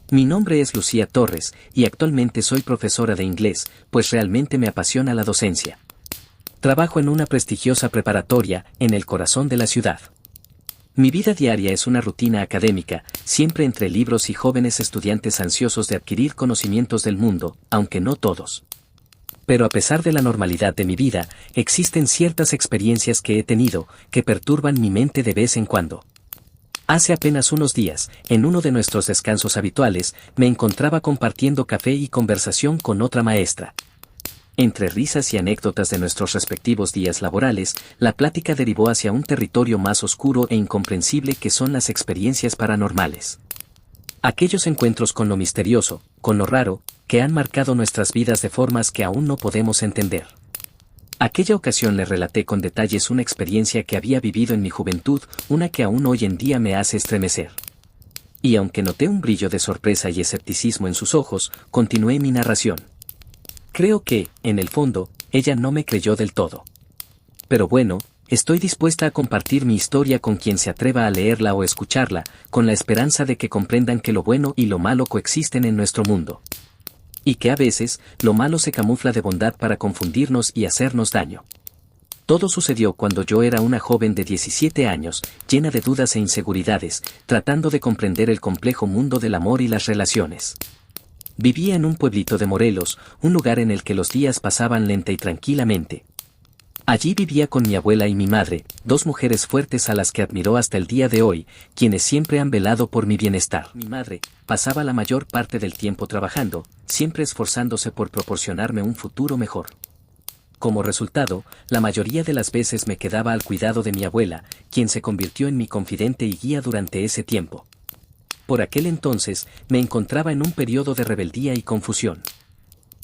Mi nombre es Lucía Torres, y actualmente soy profesora de inglés, pues realmente me apasiona la docencia. Trabajo en una prestigiosa preparatoria, en el corazón de la ciudad. Mi vida diaria es una rutina académica, siempre entre libros y jóvenes estudiantes ansiosos de adquirir conocimientos del mundo, aunque no todos. Pero a pesar de la normalidad de mi vida, existen ciertas experiencias que he tenido, que perturban mi mente de vez en cuando. Hace apenas unos días, en uno de nuestros descansos habituales, me encontraba compartiendo café y conversación con otra maestra. Entre risas y anécdotas de nuestros respectivos días laborales, la plática derivó hacia un territorio más oscuro e incomprensible que son las experiencias paranormales. Aquellos encuentros con lo misterioso, con lo raro, que han marcado nuestras vidas de formas que aún no podemos entender. Aquella ocasión le relaté con detalles una experiencia que había vivido en mi juventud, una que aún hoy en día me hace estremecer. Y aunque noté un brillo de sorpresa y escepticismo en sus ojos, continué mi narración. Creo que, en el fondo, ella no me creyó del todo. Pero bueno, estoy dispuesta a compartir mi historia con quien se atreva a leerla o escucharla, con la esperanza de que comprendan que lo bueno y lo malo coexisten en nuestro mundo. Y que a veces, lo malo se camufla de bondad para confundirnos y hacernos daño. Todo sucedió cuando yo era una joven de 17 años, llena de dudas e inseguridades, tratando de comprender el complejo mundo del amor y las relaciones. Vivía en un pueblito de Morelos, un lugar en el que los días pasaban lenta y tranquilamente. Allí vivía con mi abuela y mi madre, dos mujeres fuertes a las que admiro hasta el día de hoy, quienes siempre han velado por mi bienestar. Mi madre pasaba la mayor parte del tiempo trabajando, siempre esforzándose por proporcionarme un futuro mejor. Como resultado, la mayoría de las veces me quedaba al cuidado de mi abuela, quien se convirtió en mi confidente y guía durante ese tiempo. Por aquel entonces, me encontraba en un periodo de rebeldía y confusión.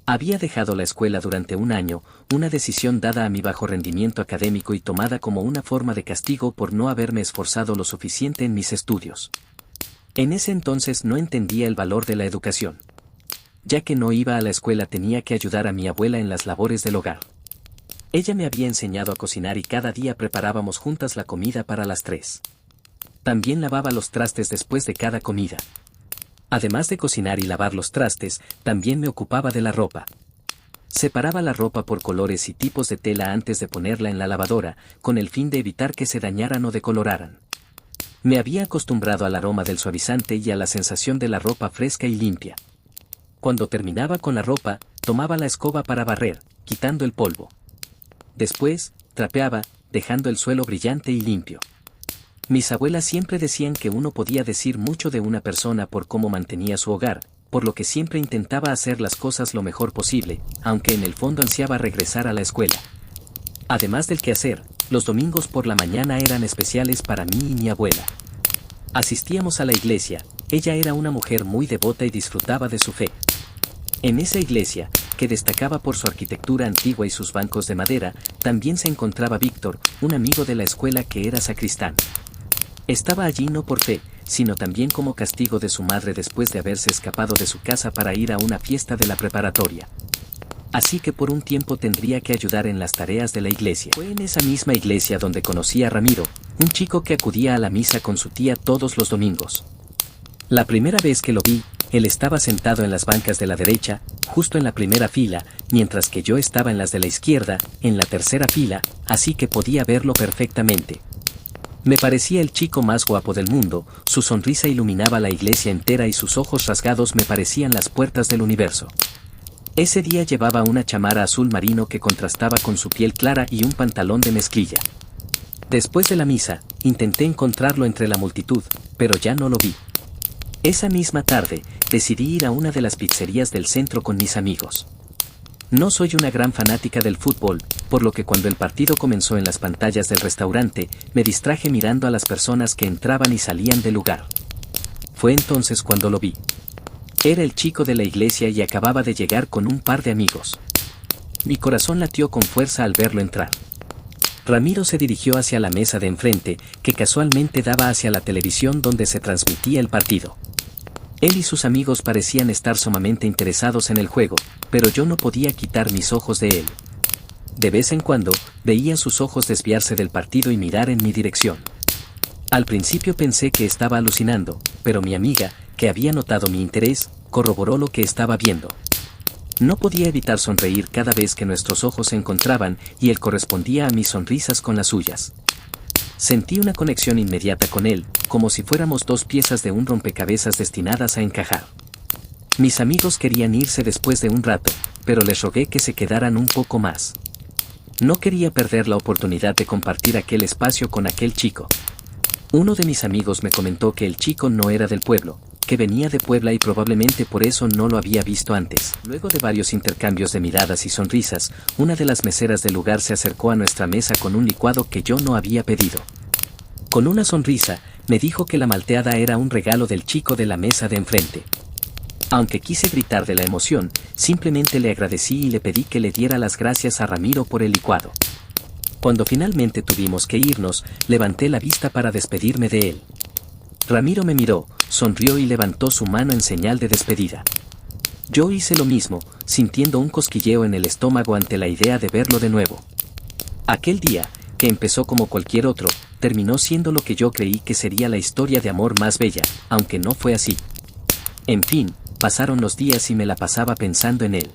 Había dejado la escuela durante un año, una decisión dada a mi bajo rendimiento académico y tomada como una forma de castigo por no haberme esforzado lo suficiente en mis estudios. En ese entonces no entendía el valor de la educación. Ya que no iba a la escuela tenía que ayudar a mi abuela en las labores del hogar. Ella me había enseñado a cocinar y cada día preparábamos juntas la comida para las 3. También lavaba los trastes después de cada comida. Además de cocinar y lavar los trastes, también me ocupaba de la ropa. Separaba la ropa por colores y tipos de tela antes de ponerla en la lavadora, con el fin de evitar que se dañaran o decoloraran. Me había acostumbrado al aroma del suavizante y a la sensación de la ropa fresca y limpia. Cuando terminaba con la ropa, tomaba la escoba para barrer, quitando el polvo. Después, trapeaba, dejando el suelo brillante y limpio. Mis abuelas siempre decían que uno podía decir mucho de una persona por cómo mantenía su hogar, por lo que siempre intentaba hacer las cosas lo mejor posible, aunque en el fondo ansiaba regresar a la escuela. Además del quehacer, los domingos por la mañana eran especiales para mí y mi abuela. Asistíamos a la iglesia, ella era una mujer muy devota y disfrutaba de su fe. En esa iglesia, que destacaba por su arquitectura antigua y sus bancos de madera, también se encontraba Víctor, un amigo de la escuela que era sacristán. Estaba allí no por fe, sino también como castigo de su madre después de haberse escapado de su casa para ir a una fiesta de la preparatoria. Así que por un tiempo tendría que ayudar en las tareas de la iglesia. Fue en esa misma iglesia donde conocí a Ramiro, un chico que acudía a la misa con su tía todos los domingos. La primera vez que lo vi, él estaba sentado en las bancas de la derecha, justo en la primera fila, mientras que yo estaba en las de la izquierda, en la tercera fila, así que podía verlo perfectamente. Me parecía el chico más guapo del mundo, su sonrisa iluminaba la iglesia entera y sus ojos rasgados me parecían las puertas del universo. Ese día llevaba una chamarra azul marino que contrastaba con su piel clara y un pantalón de mezclilla. Después de la misa, intenté encontrarlo entre la multitud, pero ya no lo vi. Esa misma tarde, decidí ir a una de las pizzerías del centro con mis amigos. No soy una gran fanática del fútbol, por lo que cuando el partido comenzó en las pantallas del restaurante, me distraje mirando a las personas que entraban y salían del lugar. Fue entonces cuando lo vi. Era el chico de la iglesia y acababa de llegar con un par de amigos. Mi corazón latió con fuerza al verlo entrar. Ramiro se dirigió hacia la mesa de enfrente, que casualmente daba hacia la televisión donde se transmitía el partido. Él y sus amigos parecían estar sumamente interesados en el juego, pero yo no podía quitar mis ojos de él. De vez en cuando, veía sus ojos desviarse del partido y mirar en mi dirección. Al principio pensé que estaba alucinando, pero mi amiga, que había notado mi interés, corroboró lo que estaba viendo. No podía evitar sonreír cada vez que nuestros ojos se encontraban y él correspondía a mis sonrisas con las suyas. Sentí una conexión inmediata con él, como si fuéramos dos piezas de un rompecabezas destinadas a encajar. Mis amigos querían irse después de un rato, pero les rogué que se quedaran un poco más. No quería perder la oportunidad de compartir aquel espacio con aquel chico. Uno de mis amigos me comentó que el chico no era del pueblo, que venía de Puebla y probablemente por eso no lo había visto antes. Luego de varios intercambios de miradas y sonrisas, una de las meseras del lugar se acercó a nuestra mesa con un licuado que yo no había pedido. Con una sonrisa, me dijo que la malteada era un regalo del chico de la mesa de enfrente. Aunque quise gritar de la emoción, simplemente le agradecí y le pedí que le diera las gracias a Ramiro por el licuado. Cuando finalmente tuvimos que irnos, levanté la vista para despedirme de él. Ramiro me miró, sonrió y levantó su mano en señal de despedida. Yo hice lo mismo, sintiendo un cosquilleo en el estómago ante la idea de verlo de nuevo. Aquel día, que empezó como cualquier otro, terminó siendo lo que yo creí que sería la historia de amor más bella, aunque no fue así. En fin, pasaron los días y me la pasaba pensando en él.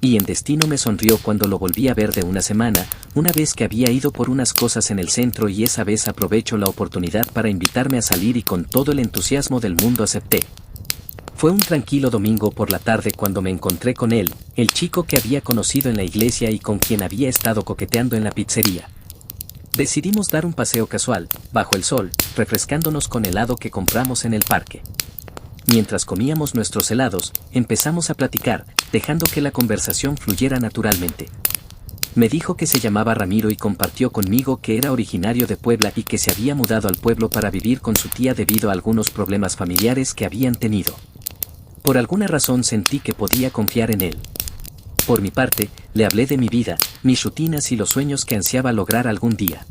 Y en destino me sonrió cuando lo volví a ver de una semana, una vez que había ido por unas cosas en el centro y esa vez aprovechó la oportunidad para invitarme a salir y con todo el entusiasmo del mundo acepté. Fue un tranquilo domingo por la tarde cuando me encontré con él, el chico que había conocido en la iglesia y con quien había estado coqueteando en la pizzería. Decidimos dar un paseo casual, bajo el sol, refrescándonos con helado que compramos en el parque. Mientras comíamos nuestros helados, empezamos a platicar, dejando que la conversación fluyera naturalmente. Me dijo que se llamaba Ramiro y compartió conmigo que era originario de Puebla y que se había mudado al pueblo para vivir con su tía debido a algunos problemas familiares que habían tenido. Por alguna razón sentí que podía confiar en él. Por mi parte, le hablé de mi vida, mis rutinas y los sueños que ansiaba lograr algún día.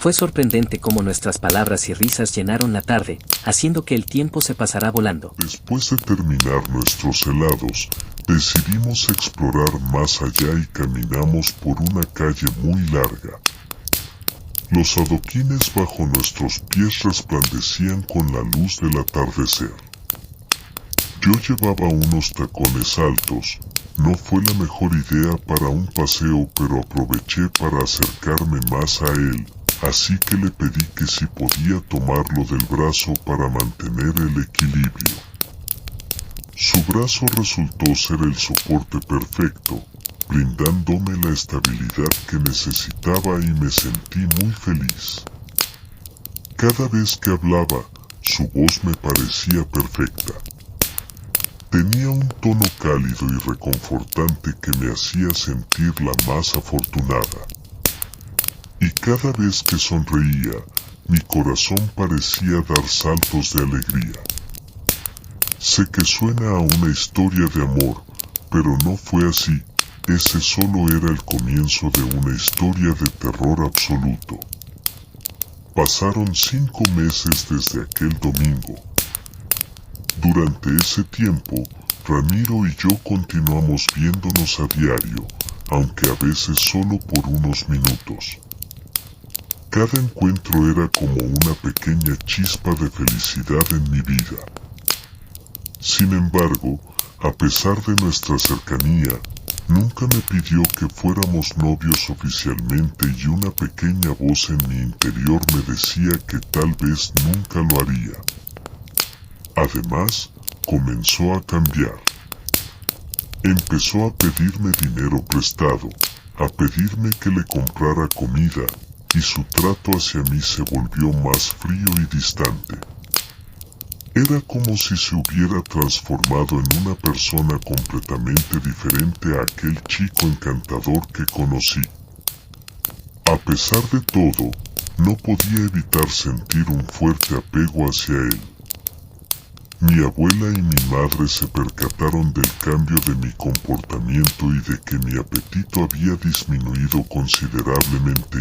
Fue sorprendente cómo nuestras palabras y risas llenaron la tarde, haciendo que el tiempo se pasara volando. Después de terminar nuestros helados, decidimos explorar más allá y caminamos por una calle muy larga. Los adoquines bajo nuestros pies resplandecían con la luz del atardecer. Yo llevaba unos tacones altos, no fue la mejor idea para un paseo, pero aproveché para acercarme más a él. Así que le pedí que si podía tomarlo del brazo para mantener el equilibrio. Su brazo resultó ser el soporte perfecto, brindándome la estabilidad que necesitaba y me sentí muy feliz. Cada vez que hablaba, su voz me parecía perfecta. Tenía un tono cálido y reconfortante que me hacía sentirla más afortunada. Y cada vez que sonreía, mi corazón parecía dar saltos de alegría. Sé que suena a una historia de amor, pero no fue así, ese solo era el comienzo de una historia de terror absoluto. Pasaron 5 meses desde aquel domingo. Durante ese tiempo, Ramiro y yo continuamos viéndonos a diario, aunque a veces solo por unos minutos. Cada encuentro era como una pequeña chispa de felicidad en mi vida. Sin embargo, a pesar de nuestra cercanía, nunca me pidió que fuéramos novios oficialmente y una pequeña voz en mi interior me decía que tal vez nunca lo haría. Además, comenzó a cambiar. Empezó a pedirme dinero prestado, a pedirme que le comprara comida, y su trato hacia mí se volvió más frío y distante. Era como si se hubiera transformado en una persona completamente diferente a aquel chico encantador que conocí. A pesar de todo, no podía evitar sentir un fuerte apego hacia él. Mi abuela y mi madre se percataron del cambio de mi comportamiento y de que mi apetito había disminuido considerablemente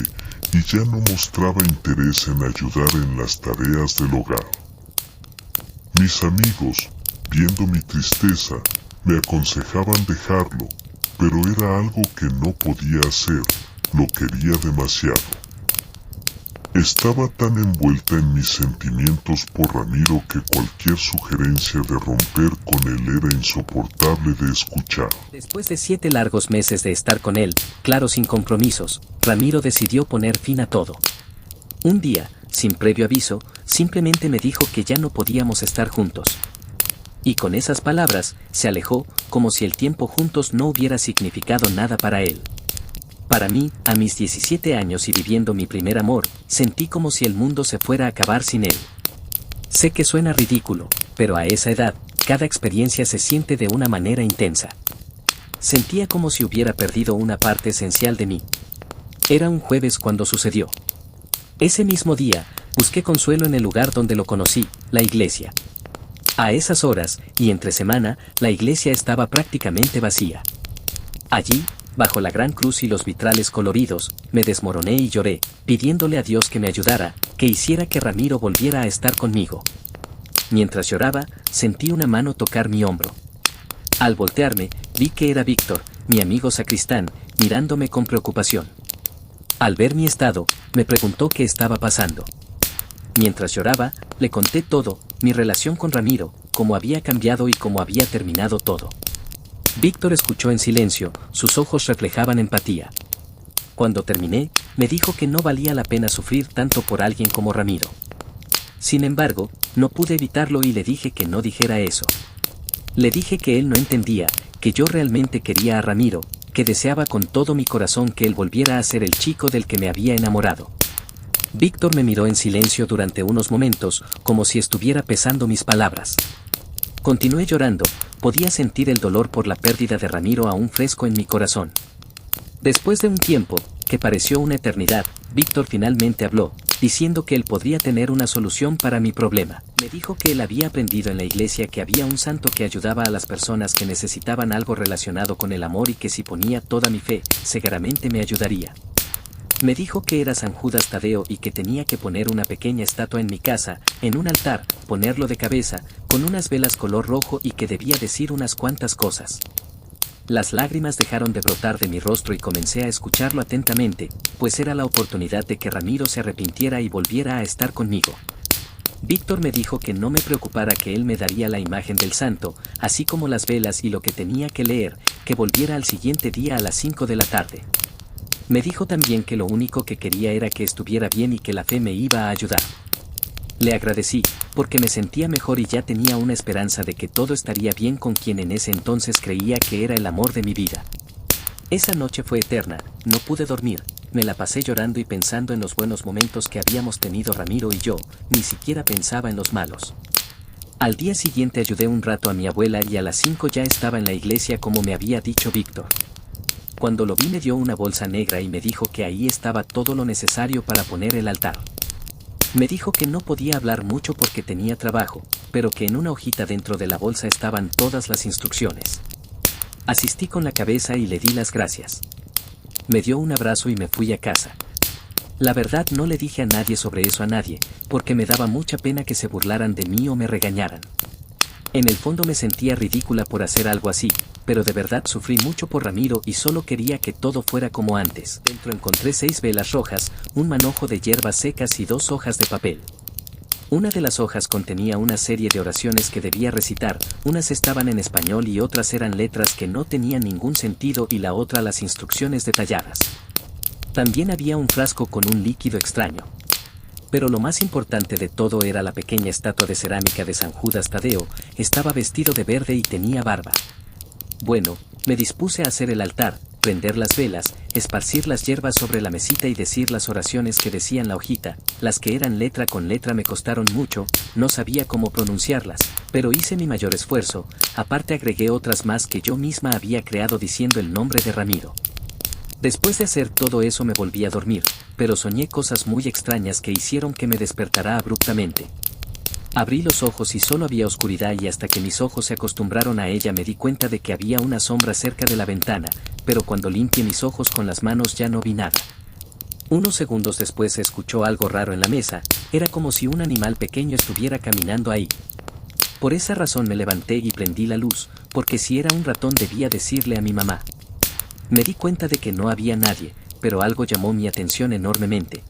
y ya no mostraba interés en ayudar en las tareas del hogar. Mis amigos, viendo mi tristeza, me aconsejaban dejarlo, pero era algo que no podía hacer, lo quería demasiado. Estaba tan envuelta en mis sentimientos por Ramiro que cualquier sugerencia de romper con él era insoportable de escuchar. Después de 7 largos meses de estar con él, claro sin compromisos, Ramiro decidió poner fin a todo. Un día, sin previo aviso, simplemente me dijo que ya no podíamos estar juntos. Y con esas palabras, se alejó, como si el tiempo juntos no hubiera significado nada para él. Para mí, a mis 17 años y viviendo mi primer amor, sentí como si el mundo se fuera a acabar sin él. Sé que suena ridículo, pero a esa edad, cada experiencia se siente de una manera intensa. Sentía como si hubiera perdido una parte esencial de mí. Era un jueves cuando sucedió. Ese mismo día, busqué consuelo en el lugar donde lo conocí, la iglesia. A esas horas, y entre semana, la iglesia estaba prácticamente vacía. Allí, bajo la gran cruz y los vitrales coloridos, me desmoroné y lloré, pidiéndole a Dios que me ayudara, que hiciera que Ramiro volviera a estar conmigo. Mientras lloraba, sentí una mano tocar mi hombro. Al voltearme, vi que era Víctor, mi amigo sacristán, mirándome con preocupación. Al ver mi estado, me preguntó qué estaba pasando. Mientras lloraba, le conté todo, mi relación con Ramiro, cómo había cambiado y cómo había terminado todo. Víctor escuchó en silencio, sus ojos reflejaban empatía. Cuando terminé, me dijo que no valía la pena sufrir tanto por alguien como Ramiro. Sin embargo, no pude evitarlo y le dije que no dijera eso. Le dije que él no entendía, que yo realmente quería a Ramiro, que deseaba con todo mi corazón que él volviera a ser el chico del que me había enamorado. Víctor me miró en silencio durante unos momentos, como si estuviera pesando mis palabras. Continué llorando, podía sentir el dolor por la pérdida de Ramiro aún fresco en mi corazón. Después de un tiempo, que pareció una eternidad, Víctor finalmente habló, diciendo que él podría tener una solución para mi problema. Me dijo que él había aprendido en la iglesia que había un santo que ayudaba a las personas que necesitaban algo relacionado con el amor y que si ponía toda mi fe, seguramente me ayudaría. Me dijo que era San Judas Tadeo y que tenía que poner una pequeña estatua en mi casa, en un altar, ponerlo de cabeza, con unas velas color rojo y que debía decir unas cuantas cosas. Las lágrimas dejaron de brotar de mi rostro y comencé a escucharlo atentamente, pues era la oportunidad de que Ramiro se arrepintiera y volviera a estar conmigo. Víctor me dijo que no me preocupara, que él me daría la imagen del santo, así como las velas y lo que tenía que leer, que volviera al siguiente día a las 5 de la tarde. Me dijo también que lo único que quería era que estuviera bien y que la fe me iba a ayudar. Le agradecí, porque me sentía mejor y ya tenía una esperanza de que todo estaría bien con quien en ese entonces creía que era el amor de mi vida. Esa noche fue eterna, no pude dormir, me la pasé llorando y pensando en los buenos momentos que habíamos tenido Ramiro y yo, ni siquiera pensaba en los malos. Al día siguiente ayudé un rato a mi abuela y a las 5 ya estaba en la iglesia como me había dicho Víctor. Cuando lo vi me dio una bolsa negra y me dijo que ahí estaba todo lo necesario para poner el altar. Me dijo que no podía hablar mucho porque tenía trabajo, pero que en una hojita dentro de la bolsa estaban todas las instrucciones. Asistí con la cabeza y le di las gracias. Me dio un abrazo y me fui a casa. La verdad no le dije a nadie sobre eso a nadie, porque me daba mucha pena que se burlaran de mí o me regañaran. En el fondo me sentía ridícula por hacer algo así, pero de verdad sufrí mucho por Ramiro y solo quería que todo fuera como antes. Dentro encontré 6 velas rojas, un manojo de hierbas secas y 2 hojas de papel. Una de las hojas contenía una serie de oraciones que debía recitar, unas estaban en español y otras eran letras que no tenían ningún sentido y la otra las instrucciones detalladas. También había un frasco con un líquido extraño. Pero lo más importante de todo era la pequeña estatua de cerámica de San Judas Tadeo, estaba vestido de verde y tenía barba. Bueno, me dispuse a hacer el altar, prender las velas, esparcir las hierbas sobre la mesita y decir las oraciones que decían la hojita, las que eran letra con letra me costaron mucho, no sabía cómo pronunciarlas, pero hice mi mayor esfuerzo, aparte agregué otras más que yo misma había creado diciendo el nombre de Ramiro. Después de hacer todo eso me volví a dormir, pero soñé cosas muy extrañas que hicieron que me despertara abruptamente. Abrí los ojos y solo había oscuridad y hasta que mis ojos se acostumbraron a ella me di cuenta de que había una sombra cerca de la ventana, pero cuando limpié mis ojos con las manos ya no vi nada. Unos segundos después se escuchó algo raro en la mesa, era como si un animal pequeño estuviera caminando ahí. Por esa razón me levanté y prendí la luz, porque si era un ratón debía decirle a mi mamá. Me di cuenta de que no había nadie, pero algo llamó mi atención enormemente.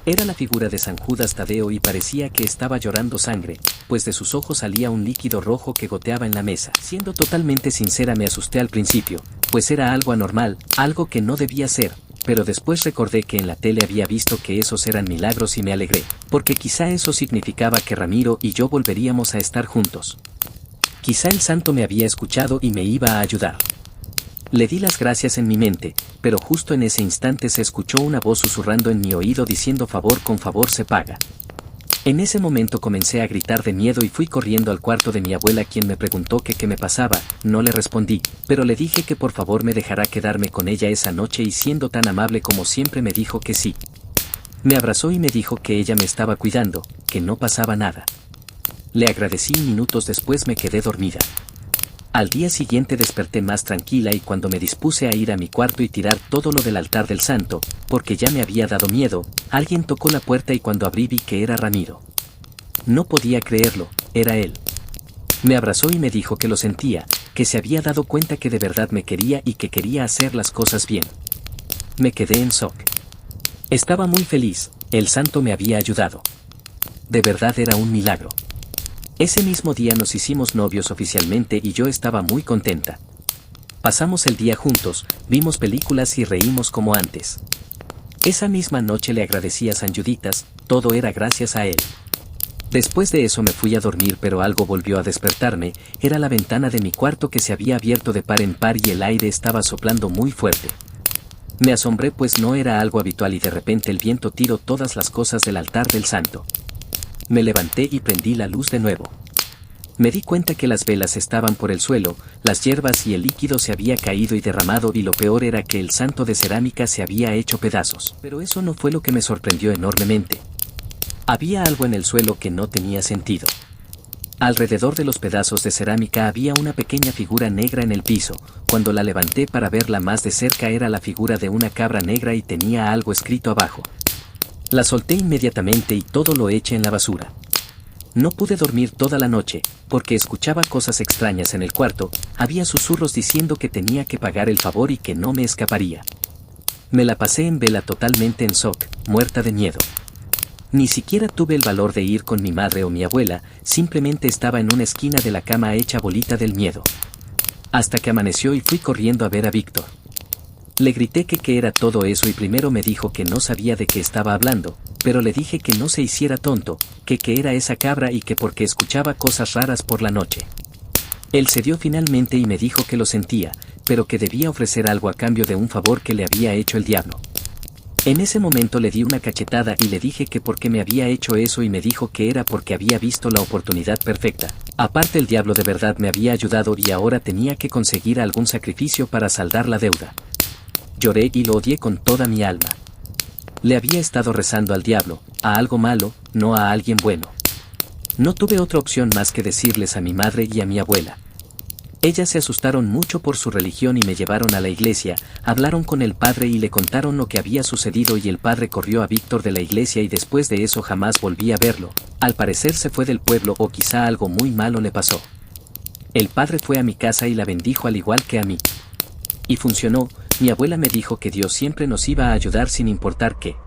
Era la figura de San Judas Tadeo y parecía que estaba llorando sangre, pues de sus ojos salía un líquido rojo que goteaba en la mesa. Siendo totalmente sincera, me asusté al principio, pues era algo anormal, algo que no debía ser, pero después recordé que en la tele había visto que esos eran milagros y me alegré, porque quizá eso significaba que Ramiro y yo volveríamos a estar juntos. Quizá el santo me había escuchado y me iba a ayudar. Le di las gracias en mi mente, pero justo en ese instante se escuchó una voz susurrando en mi oído diciendo favor con favor se paga. En ese momento comencé a gritar de miedo y fui corriendo al cuarto de mi abuela, quien me preguntó que qué me pasaba. No le respondí, pero le dije que por favor me dejara quedarme con ella esa noche y siendo tan amable como siempre me dijo que sí. Me abrazó y me dijo que ella me estaba cuidando, que no pasaba nada. Le agradecí y minutos después me quedé dormida. Al día siguiente desperté más tranquila y cuando me dispuse a ir a mi cuarto y tirar todo lo del altar del santo, porque ya me había dado miedo, alguien tocó la puerta y cuando abrí vi que era Ramiro. No podía creerlo, era él. Me abrazó y me dijo que lo sentía, que se había dado cuenta que de verdad me quería y que quería hacer las cosas bien. Me quedé en shock. Estaba muy feliz, el santo me había ayudado. De verdad era un milagro. Ese mismo día nos hicimos novios oficialmente y yo estaba muy contenta. Pasamos el día juntos, vimos películas y reímos como antes. Esa misma noche le agradecí a San Juditas, todo era gracias a él. Después de eso me fui a dormir, pero algo volvió a despertarme, era la ventana de mi cuarto que se había abierto de par en par y el aire estaba soplando muy fuerte. Me asombré pues no era algo habitual y de repente el viento tiró todas las cosas del altar del santo. Me levanté y prendí la luz de nuevo. Me di cuenta que las velas estaban por el suelo, las hierbas y el líquido se había caído y derramado y lo peor era que el santo de cerámica se había hecho pedazos. Pero eso no fue lo que me sorprendió enormemente. Había algo en el suelo que no tenía sentido. Alrededor de los pedazos de cerámica había una pequeña figura negra en el piso. Cuando la levanté para verla más de cerca era la figura de una cabra negra y tenía algo escrito abajo. La solté inmediatamente y todo lo eché en la basura. No pude dormir toda la noche, porque escuchaba cosas extrañas en el cuarto, había susurros diciendo que tenía que pagar el favor y que no me escaparía. Me la pasé en vela totalmente en shock, muerta de miedo. Ni siquiera tuve el valor de ir con mi madre o mi abuela, simplemente estaba en una esquina de la cama hecha bolita del miedo. Hasta que amaneció y fui corriendo a ver a Víctor. Le grité que qué era todo eso y primero me dijo que no sabía de qué estaba hablando, pero le dije que no se hiciera tonto, que qué era esa cabra y que porque escuchaba cosas raras por la noche. Él cedió finalmente y me dijo que lo sentía, pero que debía ofrecer algo a cambio de un favor que le había hecho el diablo. En ese momento le di una cachetada y le dije que por qué me había hecho eso y me dijo que era porque había visto la oportunidad perfecta. Aparte el diablo de verdad me había ayudado y ahora tenía que conseguir algún sacrificio para saldar la deuda. Lloré y lo odié con toda mi alma. Le había estado rezando al diablo, a algo malo, no a alguien bueno. No tuve otra opción más que decirles a mi madre y a mi abuela. Ellas se asustaron mucho por su religión y me llevaron a la iglesia, hablaron con el padre y le contaron lo que había sucedido y el padre corrió a Víctor de la iglesia y después de eso jamás volví a verlo, al parecer se fue del pueblo o quizá algo muy malo le pasó. El padre fue a mi casa y la bendijo al igual que a mí. Y funcionó, mi abuela me dijo que Dios siempre nos iba a ayudar sin importar qué.